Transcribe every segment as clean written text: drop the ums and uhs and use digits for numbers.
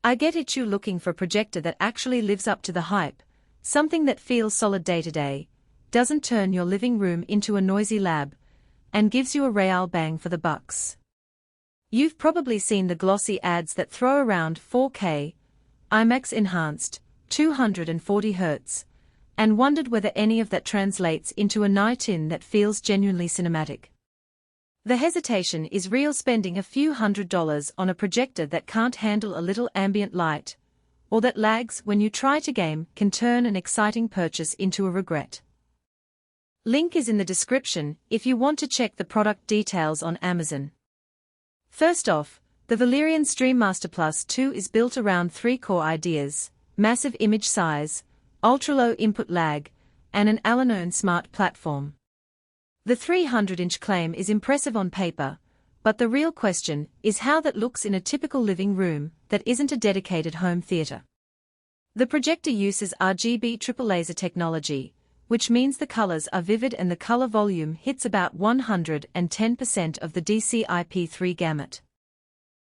I get it, you looking for a projector that actually lives up to the hype, something that feels solid day to day, doesn't turn your living room into a noisy lab, and gives you a real bang for the bucks. You've probably seen the glossy ads that throw around 4K, IMAX enhanced, 240 Hz, and wondered whether any of that translates into a night in that feels genuinely cinematic. The hesitation is real, spending a few $100s on a projector that can't handle a little ambient light, or that lags when you try to game, can turn an exciting purchase into a regret. Link is in the description if you want to check the product details on Amazon. First off, the Valerion StreamMaster Plus2 is built around 3 core ideas: massive image size, ultra-low input lag, and an all-in-one smart platform. The 300-inch claim is impressive on paper, but the real question is how that looks in a typical living room that isn't a dedicated home theater. The projector uses RGB triple laser technology, which means the colors are vivid and the color volume hits about 110% of the DCI-P3 gamut.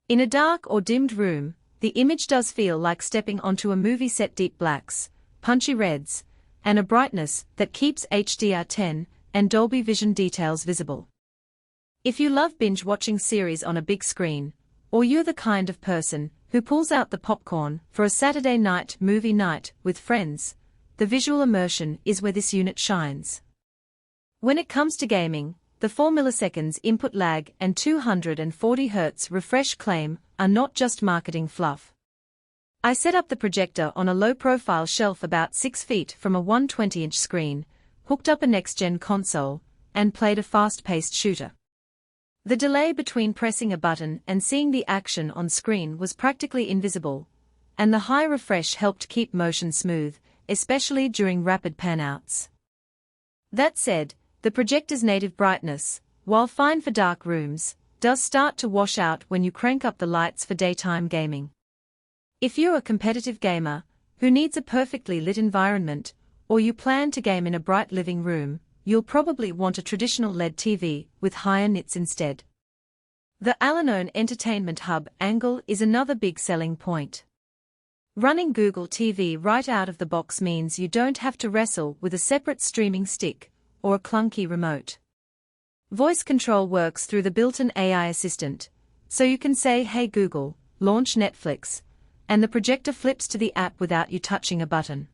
In a dark or dimmed room, the image does feel like stepping onto a movie set: deep blacks, punchy reds, and a brightness that keeps HDR10 and Dolby Vision details visible. If you love binge-watching series on a big screen, or you're the kind of person who pulls out the popcorn for a Saturday night movie night with friends, the visual immersion is where this unit shines. When it comes to gaming, the 4 milliseconds input lag and 240 Hz refresh claim are not just marketing fluff. I set up the projector on a low-profile shelf about 6 feet from a 120-inch screen, hooked up a next-gen console, and played a fast-paced shooter. The delay between pressing a button and seeing the action on screen was practically invisible, and the high refresh helped keep motion smooth, especially during rapid panouts. That said, the projector's native brightness, while fine for dark rooms, does start to wash out when you crank up the lights for daytime gaming. If you're a competitive gamer who needs a perfectly lit environment, or you plan to game in a bright living room, you'll probably want a traditional LED TV with higher nits instead. The all-in-one entertainment hub angle is another big selling point. Running Google TV right out of the box means you don't have to wrestle with a separate streaming stick or a clunky remote. Voice control works through the built-in AI assistant, so you can say, "Hey Google, launch Netflix," and the projector flips to the app without you touching a button.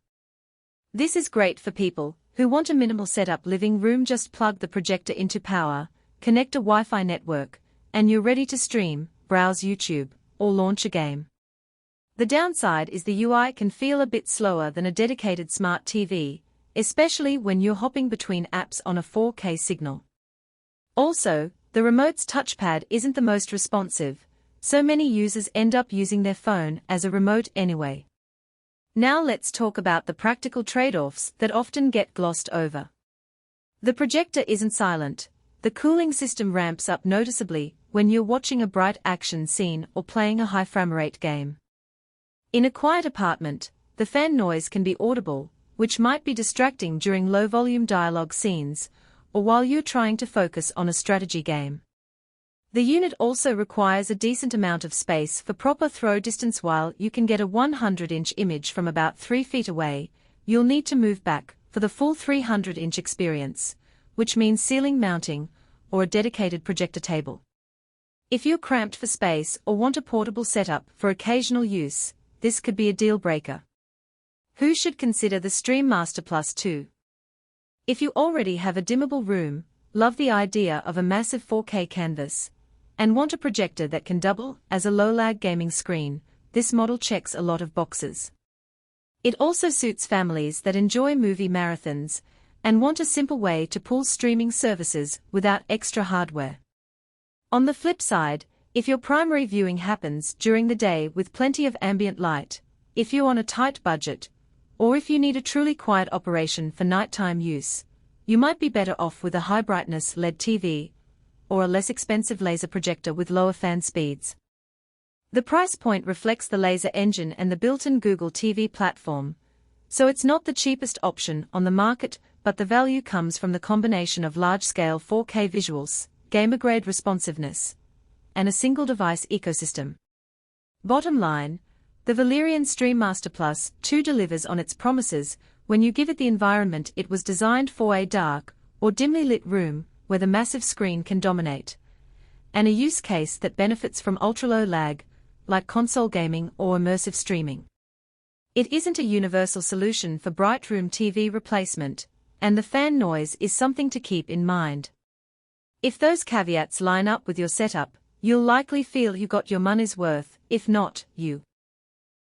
This is great for people who want a minimal setup living room. Just plug the projector into power, connect a Wi-Fi network, and you're ready to stream, browse YouTube, or launch a game. The downside is the UI can feel a bit slower than a dedicated smart TV, especially when you're hopping between apps on a 4K signal. Also, the remote's touchpad isn't the most responsive, so many users end up using their phone as a remote anyway. Now let's talk about the practical trade-offs that often get glossed over. The projector isn't silent. The cooling system ramps up noticeably when you're watching a bright action scene or playing a high frame rate game. In a quiet apartment, the fan noise can be audible, which might be distracting during low-volume dialogue scenes, or while you're trying to focus on a strategy game. The unit also requires a decent amount of space for proper throw distance. While you can get a 100-inch image from about 3 feet away, you'll need to move back for the full 300-inch experience, which means ceiling mounting or a dedicated projector table. If you're cramped for space or want a portable setup for occasional use, this could be a deal-breaker. Who should consider the StreamMaster Plus2? If you already have a dimmable room, love the idea of a massive 4K canvas, and want a projector that can double as a low-lag gaming screen, this model checks a lot of boxes. It also suits families that enjoy movie marathons and want a simple way to pull streaming services without extra hardware. On the flip side, if your primary viewing happens during the day with plenty of ambient light, if you're on a tight budget, or if you need a truly quiet operation for nighttime use, you might be better off with a high-brightness LED TV or a less expensive laser projector with lower fan speeds. The price point reflects the laser engine and the built-in Google TV platform, so it's not the cheapest option on the market, but the value comes from the combination of large-scale 4K visuals, gamer-grade responsiveness, and a single-device ecosystem. Bottom line, The Valerion StreamMaster Plus2 delivers on its promises when you give it the environment it was designed for: a dark or dimly lit room where the massive screen can dominate, and a use case that benefits from ultra-low lag, like console gaming or immersive streaming. It isn't a universal solution for bright room TV replacement, and the fan noise is something to keep in mind. If those caveats line up with your setup, you'll likely feel you got your money's worth. If not, you